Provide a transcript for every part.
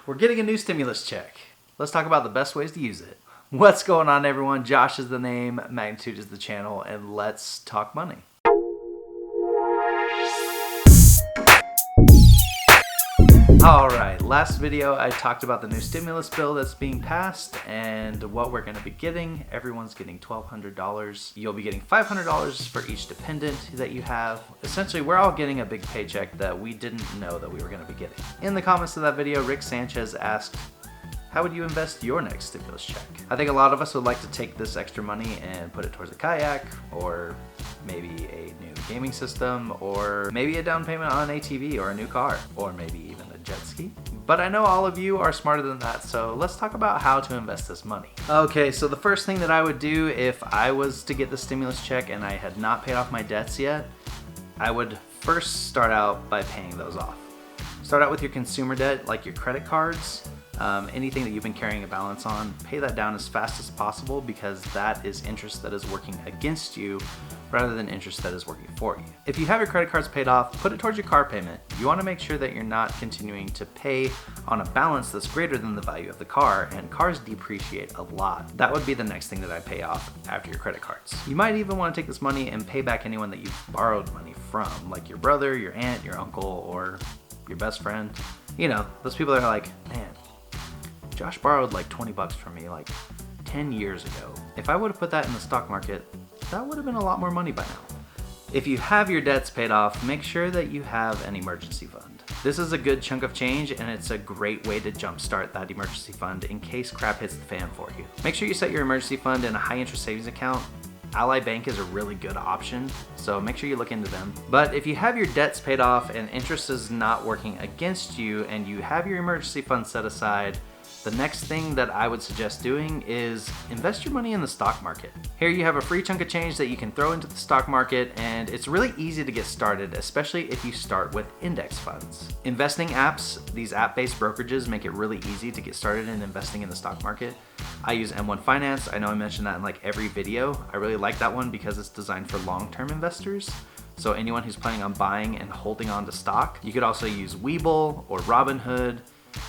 we're getting a new stimulus check. Let's talk about the best ways to use it. What's going on, everyone? Josh is the name, Magnitude is the channel, and let's talk money. Alright, last video I talked about the new stimulus bill that's being passed and what we're going to be getting. Everyone's getting $1,200. You'll be getting $500 for each dependent that you have. Essentially, we're all getting a big paycheck that we didn't know that we were going to be getting. In the comments of that video, Rick Sanchez asked, how would you invest your next stimulus check? I think a lot of us would like to take this extra money and put it towards a kayak, or maybe a new gaming system, or maybe a down payment on an ATV or a new car, or maybe even a jet ski. But I know all of you are smarter than that, so let's talk about how to invest this money. Okay, so the first thing that I would do if I was to get the stimulus check and I had not paid off my debts yet, I would first start out by paying those off. Start out with your consumer debt, like your credit cards. Anything that you've been carrying a balance on, pay that down as fast as possible, because that is interest that is working against you rather than interest that is working for you. If you have your credit cards paid off, put it towards your car payment. You want to make sure that you're not continuing to pay on a balance that's greater than the value of the car, and cars depreciate a lot. That would be the next thing that I pay off after your credit cards. You might even want to take this money and pay back anyone that you've borrowed money from, like your brother, your aunt, your uncle, or your best friend. You know, those people that are like, man, Josh borrowed like 20 bucks from me like 10 years ago. If I would have put that in the stock market, that would have been a lot more money by now. If you have your debts paid off, make sure that you have an emergency fund. This is a good chunk of change, and it's a great way to jumpstart that emergency fund in case crap hits the fan for you. Make sure you set your emergency fund in a high interest savings account. Ally Bank is a really good option, so make sure you look into them. But if you have your debts paid off and interest is not working against you and you have your emergency fund set aside, the next thing that I would suggest doing is invest your money in the stock market. Here you have a free chunk of change that you can throw into the stock market, and it's really easy to get started, especially if you start with index funds. Investing apps, these app-based brokerages, make it really easy to get started in investing in the stock market. I use M1 Finance. I know I mentioned that in like every video. I really like that one because it's designed for long-term investors. So anyone who's planning on buying and holding on to stock. You could also use Webull or Robinhood.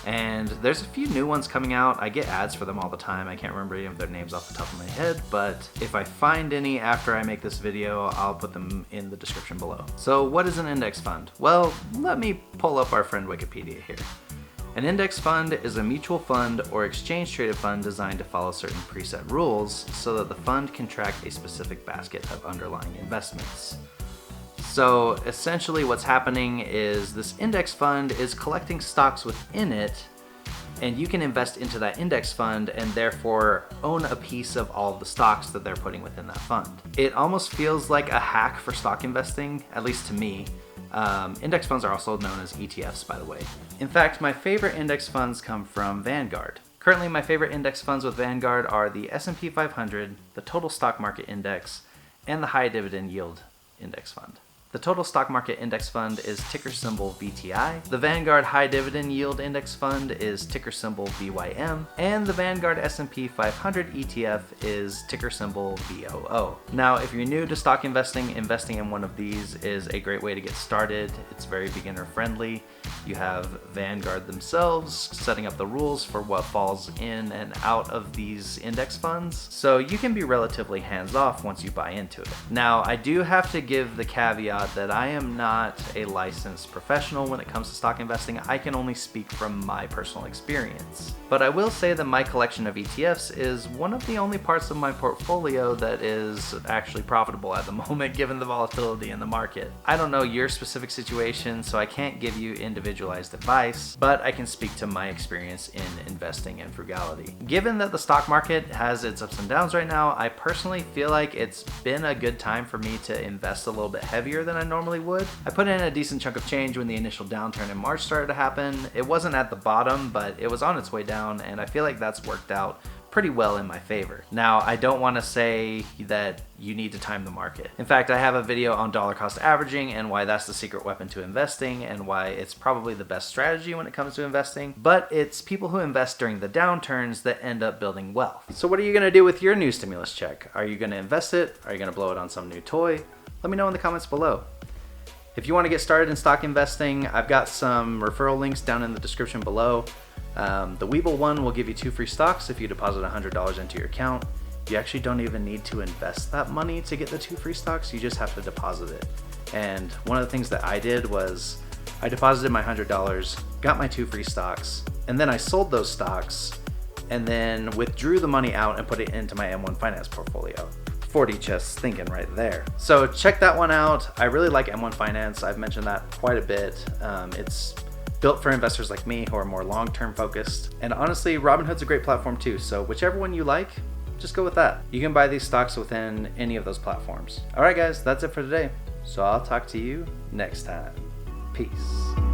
And there's a few new ones coming out. I get ads for them all the time. I can't remember any of their names off the top of my head, but if I find any after I make this video, I'll put them in the description below. So what is an index fund? Well, let me pull up our friend Wikipedia here. An index fund is a mutual fund or exchange traded fund designed to follow certain preset rules so that the fund can track a specific basket of underlying investments. So essentially what's happening is this index fund is collecting stocks within it, and you can invest into that index fund and therefore own a piece of all of the stocks that they're putting within that fund. It almost feels like a hack for stock investing, at least to me. Index funds are also known as ETFs, by the way. In fact, my favorite index funds come from Vanguard. Currently, my favorite index funds with Vanguard are the S&P 500, the Total Stock Market Index, and the High Dividend Yield Index Fund. The Total Stock Market Index Fund is ticker symbol VTI. The Vanguard High Dividend Yield Index Fund is ticker symbol VYM. And the Vanguard S&P 500 ETF is ticker symbol VOO. Now, if you're new to stock investing, investing in one of these is a great way to get started. It's very beginner friendly. You have Vanguard themselves setting up the rules for what falls in and out of these index funds. So you can be relatively hands-off once you buy into it. Now, I do have to give the caveat that I am not a licensed professional when it comes to stock investing. I can only speak from my personal experience. But I will say that my collection of ETFs is one of the only parts of my portfolio that is actually profitable at the moment, given the volatility in the market. I don't know your specific situation, so I can't give you individualized advice, but I can speak to my experience in investing and frugality. Given that the stock market has its ups and downs right now, I personally feel like it's been a good time for me to invest a little bit heavier than I normally would. I put in a decent chunk of change when the initial downturn in March started to happen. It wasn't at the bottom, but it was on its way down, and I feel like that's worked out pretty well in my favor. Now, I don't want to say that you need to time the market. In fact, I have a video on dollar cost averaging and why that's the secret weapon to investing and why it's probably the best strategy when it comes to investing, but it's people who invest during the downturns that end up building wealth. So what are you going to do with your new stimulus check? Are you going to invest it? Are you going to blow it on some new toy? Let me know in the comments below. If you want to get started in stock investing, I've got some referral links down in the description below. The Webull one will give you 2 free stocks if you deposit $100 into your account. You actually don't even need to invest that money to get the 2 free stocks, you just have to deposit it. And one of the things that I did was I deposited my $100, got my 2 free stocks, and then I sold those stocks and then withdrew the money out and put it into my M1 Finance portfolio. 40 chess thinking right there. So check that one out. I really like M1 Finance. I've mentioned that quite a bit. It's built for investors like me who are more long-term focused. And honestly, Robinhood's a great platform too. So whichever one you like, just go with that. You can buy these stocks within any of those platforms. All right, guys, that's it for today. So I'll talk to you next time. Peace.